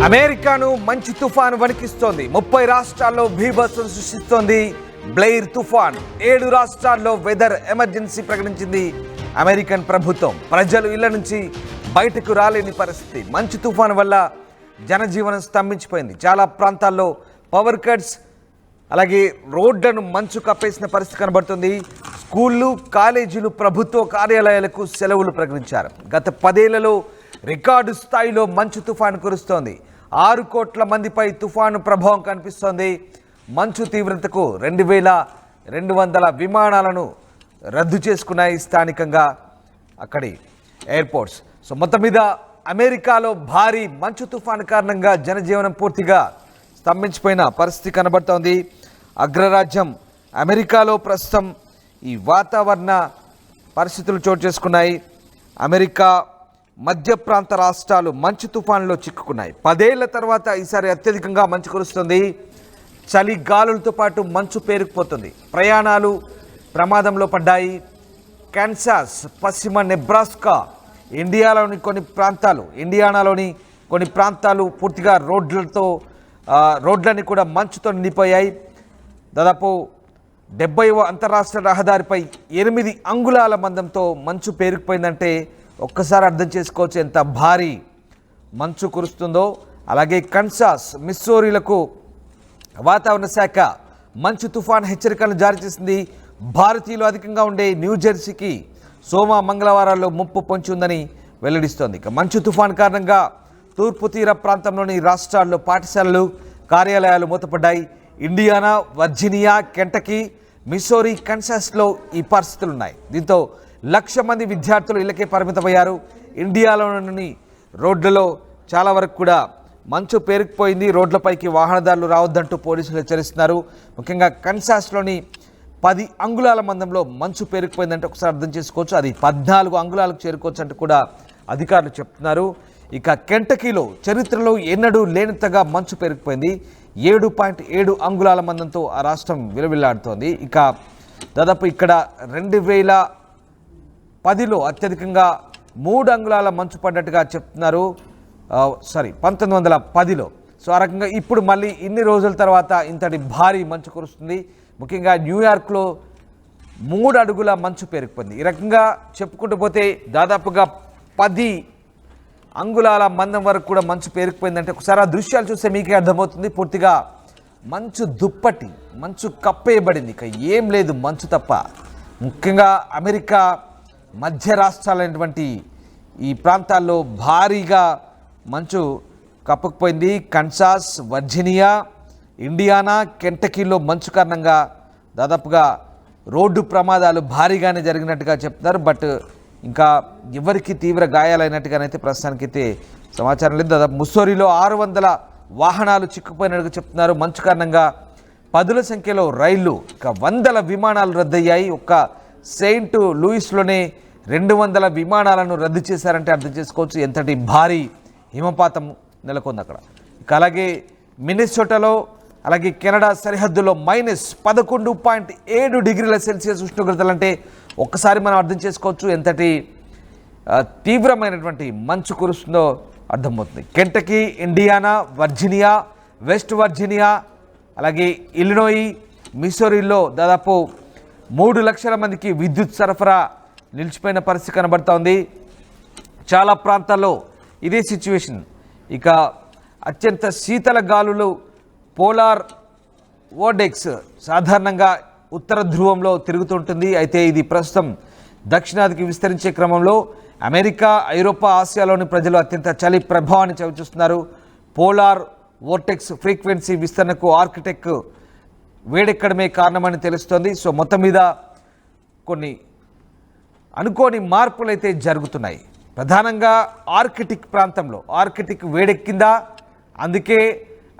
అమెరికాను మంచు తుఫాను వణికిస్తోంది. 30 రాష్ట్రాల్లో బీభత్సం సృష్టిస్తోంది బ్లెయిర్ తుఫాన్. 7 రాష్ట్రాల్లో వెదర్ ఎమర్జెన్సీ ప్రకటించింది అమెరికన్ ప్రభుత్వం. ప్రజలు ఇళ్ల నుంచి బయటకు రాలేని పరిస్థితి. మంచు తుఫాను వల్ల జనజీవనం స్తంభించిపోయింది. చాలా ప్రాంతాల్లో పవర్ కట్స్, అలాగే రోడ్లను మంచు కప్పేసిన పరిస్థితి కనబడుతుంది. స్కూళ్ళు, కాలేజీలు, ప్రభుత్వ కార్యాలయాలకు సెలవులు ప్రకటించారు. గత 10 ఏళ్లలో రికార్డు స్థాయిలో మంచు తుఫాను కురుస్తోంది. 6 కోట్ల మందిపై తుఫాను ప్రభావం కనిపిస్తోంది. మంచు తీవ్రతకు 2200 విమానాలను రద్దు చేసుకున్నాయి స్థానికంగా అక్కడి ఎయిర్పోర్ట్స్. సో మొత్తం మీద అమెరికాలో భారీ మంచు తుఫాను కారణంగా జనజీవనం పూర్తిగా స్తంభించిపోయిన పరిస్థితి కనబడుతోంది. అగ్రరాజ్యం అమెరికాలో ప్రస్తుతం ఈ వాతావరణ పరిస్థితులు చోటు చేసుకున్నాయి. అమెరికా మధ్య ప్రాంత రాష్ట్రాలు మంచు తుఫానులో చిక్కుకున్నాయి. 10 ఏళ్ల తర్వాత ఈసారి అత్యధికంగా మంచు కురుస్తుంది. చలి గాలులతో పాటు మంచు పేరుకుపోతుంది. ప్రయాణాలు ప్రమాదంలో పడ్డాయి. కాన్సాస్, పశ్చిమ నెబ్రాస్కా, ఇండియానాలోని కొన్ని ప్రాంతాలు పూర్తిగా రోడ్లని కూడా మంచుతో నిండిపోయాయి. దాదాపు 70వ అంతరాష్ట్ర రహదారిపై 8 అంగుళాల మందంతో మంచు పేరుకుపోయిందంటే ఒక్కసారి అర్థం చేసుకోవచ్చు ఎంత భారీ మంచు కురుస్తుందో. అలాగే కన్సాస్, మిస్సోరీలకు వాతావరణ శాఖ మంచు తుఫాన్ హెచ్చరికలను జారీ చేసింది. భారతీయులు అధికంగా ఉండే న్యూజెర్సీకి సోమ, మంగళవారాల్లో ముప్పు పొంచి ఉందని వెల్లడిస్తోంది. ఇక మంచు తుఫాన్ కారణంగా తూర్పు తీర ప్రాంతంలోని రాష్ట్రాల్లో పాఠశాలలు, కార్యాలయాలు మూతపడ్డాయి. ఇండియానా, వర్జీనియా, కెంటకీ, మిస్సోరీ, కన్సాస్లో ఈ పరిస్థితులు ఉన్నాయి. దీంతో 1,00,000 మంది విద్యార్థులు ఇళ్లకే పరిమితమయ్యారు. ఇండియాలోని రోడ్లలో చాలా వరకు కూడా మంచు పేరుకుపోయింది. రోడ్లపైకి వాహనదారులు రావద్దంటూ పోలీసులు హెచ్చరిస్తున్నారు. ముఖ్యంగా కన్సాస్లోని 10 అంగుళాల మందంలో మంచు పేరుకుపోయిందంటే ఒకసారి అర్థం చేసుకోవచ్చు. అది 14 అంగుళాలకు చేరుకోవచ్చు అంటూ కూడా అధికారులు చెప్తున్నారు. ఇక కెంటకీలో చరిత్రలో ఎన్నడూ లేనంతగా మంచు పేరుకుపోయింది. 7.7 అంగుళాల మందంతో ఆ రాష్ట్రం విలవిల్లాడుతోంది. ఇక దాదాపు ఇక్కడ 2010లో అత్యధికంగా 3 అంగుళాల మంచు పడ్డట్టుగా చెప్తున్నారు. 1910లో. సో ఆ రకంగా ఇప్పుడు మళ్ళీ ఇన్ని రోజుల తర్వాత ఇంతటి భారీ మంచు కురుస్తుంది. ముఖ్యంగా న్యూయార్క్లో 3 అడుగుల మంచు పేరుకుపోయింది. ఈ రకంగా చెప్పుకుంటూ పోతే దాదాపుగా 10 అంగుళాల మందం వరకు కూడా మంచు పేరుకుపోయిందంటే ఒకసారి ఆ దృశ్యాలు చూస్తే మీకే అర్థమవుతుంది. పూర్తిగా మంచు దుప్పటి, మంచు కప్పేయబడింది. ఇక ఏం లేదు, మంచు తప్ప. ముఖ్యంగా అమెరికా మధ్య రాష్ట్రాలైనటువంటి ఈ ప్రాంతాల్లో భారీగా మంచు కప్పుకుపోయింది. కన్సాస్, వర్జీనియా, ఇండియానా, కెంటకీలో మంచు కారణంగా దాదాపుగా రోడ్డు ప్రమాదాలు భారీగానే జరిగినట్టుగా చెప్తున్నారు. బట్ ఇంకా ఎవరికి తీవ్ర గాయాలైనట్టుగానైతే ప్రస్తుతానికైతే సమాచారం లేదు. దాదాపు ముస్సోరీలో 600 వాహనాలు చిక్కుపోయినట్టుగా చెప్తున్నారు. మంచు కారణంగా 10ల సంఖ్యలో రైళ్లు, ఇక 100 విమానాలు రద్దయ్యాయి. ఒక్క సెయింట్ లూయిస్లోనే 200 విమానాలను రద్దు చేశారంటే అర్థం చేసుకోవచ్చు ఎంతటి భారీ హిమపాతం నెలకొంది అక్కడ. ఇక అలాగే మిన్నెసోటాలో, అలాగే కెనడా సరిహద్దులో -11.7 డిగ్రీల సెల్సియస్ ఉష్ణోగ్రతలంటే ఒక్కసారి మనం అర్థం చేసుకోవచ్చు ఎంతటి తీవ్రమైనటువంటి మంచు కురుస్తుందో అర్థమవుతుంది. Kentucky, Indiana, Virginia, west Virginia, అలాగే ఇలినోయి, మిస్సోరీలో దాదాపు 3 లక్షల మందికి విద్యుత్ సరఫరా నిలిచిపోయిన పరిస్థితి కనబడుతోంది. చాలా ప్రాంతాల్లో ఇదే సిచ్యువేషన్. ఇక అత్యంత శీతల గాలులు, పోలార్ వోర్టెక్స్ సాధారణంగా ఉత్తర ధ్రువంలో తిరుగుతుంటుంది. అయితే ఇది ప్రస్తుతం దక్షిణాదికి విస్తరించే క్రమంలో అమెరికా, ఐరోపా, ఆసియాలోని ప్రజలు అత్యంత చలి ప్రభావాన్ని చవిచూస్తున్నారు. పోలార్ వోర్టెక్స్ ఫ్రీక్వెన్సీ విస్తరణకు ఆర్కిటెక్ వేడెక్కడమే కారణమని తెలుస్తోంది. సో మొత్తం మీద కొన్ని అనుకోని మార్పులు అయితే జరుగుతున్నాయి. ప్రధానంగా ఆర్కిటిక్ ప్రాంతంలో ఆర్కిటిక్ వేడెక్కిందా, అందుకే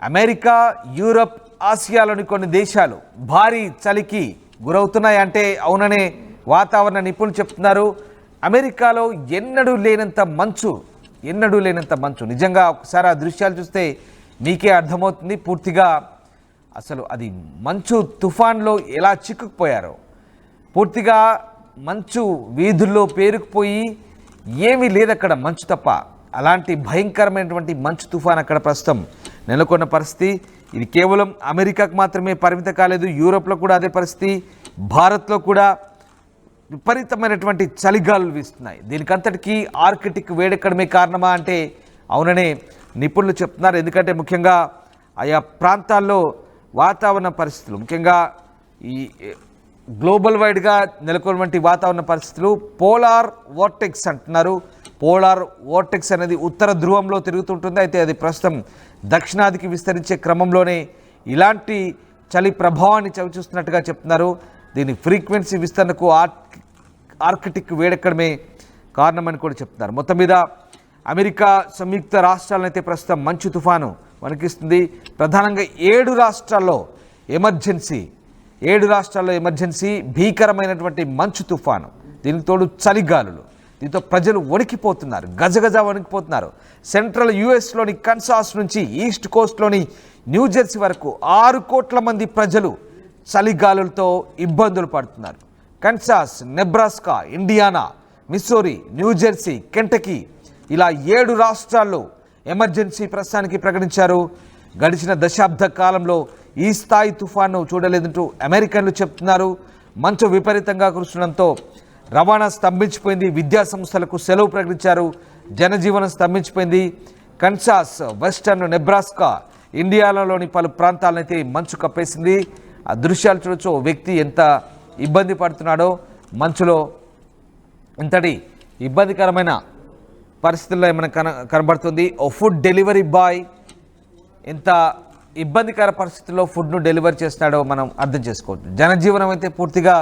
అమెరికా, యూరప్, ఆసియాలోని కొన్ని దేశాలు భారీ చలికి గురవుతున్నాయి అంటే అవుననే వాతావరణ నిపుణులు చెప్తున్నారు. అమెరికాలో ఎన్నడూ లేనంత మంచు. నిజంగా ఒకసారి ఆ దృశ్యాలు చూస్తే మీకే అర్థమవుతుంది పూర్తిగా అసలు అది మంచు తుఫాన్లో ఎలా చిక్కుకుపోయారో. పూర్తిగా మంచు వీధుల్లో పేరుకుపోయి ఏమీ లేదక్కడ, మంచు తప్ప. అలాంటి భయంకరమైనటువంటి మంచు తుఫాన్ అక్కడ ప్రస్తుతం నెలకొన్న పరిస్థితి. ఇది కేవలం అమెరికాకు మాత్రమే పరిమితం కాలేదు, యూరోప్లో కూడా అదే పరిస్థితి, భారత్లో కూడా విపరీతమైనటువంటి చలిగాలులు వీస్తున్నాయి. దీనికంతటికీ ఆర్కిటిక్ వేడెక్కడమే కారణమా అంటే అవుననే నిపుణులు చెప్తున్నారు. ఎందుకంటే ముఖ్యంగా ఆయా ప్రాంతాల్లో వాతావరణ పరిస్థితులు, ముఖ్యంగా ఈ గ్లోబల్ వైడ్గా నెలకొన్నటువంటి వాతావరణ పరిస్థితులు పోలార్ వోర్టెక్స్ అంటున్నారు. పోలార్ వోర్టెక్స్ అనేది ఉత్తర ధ్రువంలో తిరుగుతుంటుంది. అయితే అది ప్రస్తుతం దక్షిణాదికి విస్తరించే క్రమంలోనే ఇలాంటి చలి ప్రభావాన్ని చవిచూస్తున్నట్టుగా చెప్తున్నారు. దీని ఫ్రీక్వెన్సీ విస్తరణకు ఆర్కిటిక్ వేడెక్కడమే కారణమని కూడా చెప్తున్నారు. మొత్తం మీద అమెరికా సంయుక్త రాష్ట్రాలను అయితే ప్రస్తుతం మంచు తుఫాను వణికిస్తుంది. ప్రధానంగా 7 రాష్ట్రాల్లో ఎమర్జెన్సీ, భీకరమైనటువంటి మంచు తుఫాను, దీనికి తోడు చలిగాలులు, దీంతో ప్రజలు వణికిపోతున్నారు, గజగజ వణికిపోతున్నారు. సెంట్రల్ యుఎస్లోని కన్సాస్ నుంచి ఈస్ట్ కోస్ట్లోని న్యూజెర్సీ వరకు 6 కోట్ల మంది ప్రజలు చలిగాలులతో ఇబ్బందులు పడుతున్నారు. Kansas, Nebraska, Indiana, Missouri, New Jersey, Kentucky ఇలా 7 రాష్ట్రాల్లో ఎమర్జెన్సీ ప్రస్తుతానికి ప్రకటించారు. గడిచిన దశాబ్ద కాలంలో ఈ స్థాయి తుఫాను చూడలేదంటూ అమెరికన్లు చెప్తున్నారు. మంచు విపరీతంగా కురుస్తుండడంతో రవాణా స్తంభించిపోయింది, విద్యా సంస్థలకు సెలవు ప్రకటించారు, జనజీవనం స్తంభించిపోయింది. కన్సాస్, వెస్టర్న్ నెబ్రాస్కా, ఇండియానాలోని పలు ప్రాంతాలనైతే మంచు కప్పేసింది. ఆ దృశ్యాలు చూడొచ్చు, ఓ వ్యక్తి ఎంత ఇబ్బంది పడుతున్నాడో, మంచులో ఇంతటి ఇబ్బందికరమైన పరిస్థితుల్లో ఏమైనా కనబడుతుంది. ఓ ఫుడ్ డెలివరీ బాయ్ ఎంత ఇబ్బందికర పరిస్థితుల్లో ఫుడ్ను డెలివరీ చేస్తున్నాడో మనం అర్థం చేసుకోవచ్చు. జనజీవనం అయితే పూర్తిగా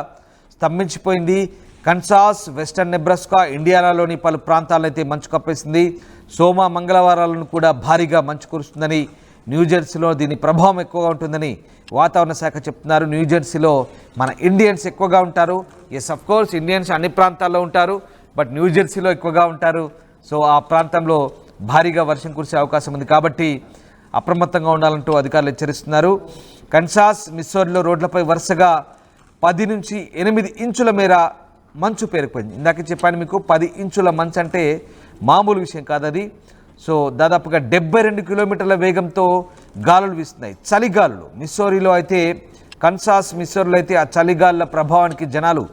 స్తంభించిపోయింది. కన్సాస్, వెస్టర్న్ నెబ్రాస్కా, ఇండియానాలోని పలు ప్రాంతాలైతే మంచు కప్పేసింది. సోమ, మంగళవారాలను కూడా భారీగా మంచు కురుస్తుందని, న్యూజెర్సీలో దీని ప్రభావం ఎక్కువగా ఉంటుందని వాతావరణ శాఖ చెప్తున్నారు. న్యూజెర్సీలో మన ఇండియన్స్ ఎక్కువగా ఉంటారు. ఎస్, అఫ్ కోర్స్ ఇండియన్స్ అన్ని ప్రాంతాల్లో ఉంటారు, బట్ న్యూజెర్సీలో ఎక్కువగా ఉంటారు. సో ఆ ప్రాంతంలో భారీగా వర్షం కురిసే అవకాశం ఉంది కాబట్టి అప్రమత్తంగా ఉండాలంటూ అధికారులు హెచ్చరిస్తున్నారు. కన్సాస్, మిస్సూరీలో రోడ్లపై వరుసగా 10 నుంచి 8 ఇంచుల మేర మంచు పేరుకుపోయింది. ఇందాక చెప్పాను మీకు, 10 ఇంచుల మంచు అంటే మామూలు విషయం కాదు అది. సో దాదాపుగా 72 కిలోమీటర్ల వేగంతో గాలులు వీస్తున్నాయి, చలిగాలులు. మిస్సూరీలో అయితే, కన్సాస్, మిస్సూరీలో అయితే ఆ చలిగాలుల ప్రభావానికి జనాలు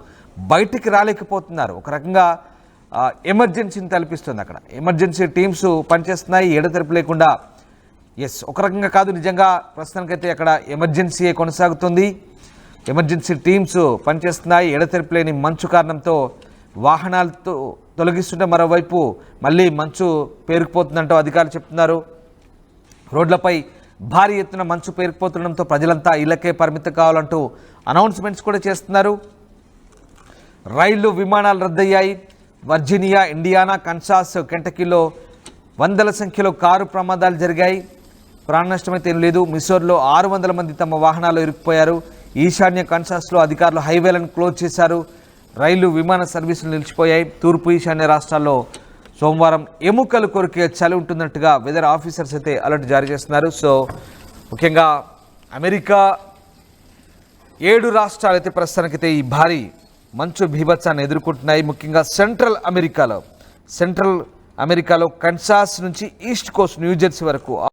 బయటికి రాలేకపోతున్నారు. ఒక రకంగా ఎమర్జెన్సీని తలపిస్తుంది. అక్కడ ఎమర్జెన్సీ టీమ్స్ పనిచేస్తున్నాయి ఎడతెరిపి లేకుండా. ఎస్, ఒక రకంగా కాదు, నిజంగా ప్రస్తుతానికైతే అక్కడ ఎమర్జెన్సీయే కొనసాగుతుంది. ఎమర్జెన్సీ టీమ్స్ పనిచేస్తున్నాయి ఎడతెరిపి లేని మంచు కారణంతో. వాహనాలతో తొలగిస్తుంటే మరోవైపు మళ్ళీ మంచు పేరుకుపోతుందంటూ అధికారులు చెప్తున్నారు. రోడ్లపై భారీ ఎత్తున మంచు పేరుకుపోతుండడంతో ప్రజలంతా ఇళ్లకే పరిమితం కావాలంటూ అనౌన్స్మెంట్స్ కూడా చేస్తున్నారు. రైళ్లు, విమానాలు రద్దయ్యాయి. వర్జీనియా, ఇండియానా, కన్సాస్, కెంటకీలో వందల సంఖ్యలో కారు ప్రమాదాలు జరిగాయి. ప్రాణ నష్టం అయితే ఏం లేదు. మిస్సూరీలో 600 మంది తమ వాహనాల్లో ఇరుక్కుపోయారు. ఈశాన్య కన్సాస్లో అధికారులు హైవేలను క్లోజ్ చేశారు. రైళ్లు, విమాన సర్వీసులు నిలిచిపోయాయి. తూర్పు ఈశాన్య రాష్ట్రాల్లో సోమవారం ఎముకలు కొరికే చలి ఉంటున్నట్టుగా వెదర్ ఆఫీసర్స్ అయితే అలర్ట్ జారీ చేస్తున్నారు. సో ముఖ్యంగా అమెరికా 7 రాష్ట్రాలు అయితే ప్రస్తుతానికైతే ఈ భారీ మంచు బీభత్సాన్ని ఎదుర్కొంటున్నాయి. ముఖ్యంగా సెంట్రల్ అమెరికాలో కన్సాస్ నుంచి ఈస్ట్ కోస్ట్ న్యూజెర్సీ వరకు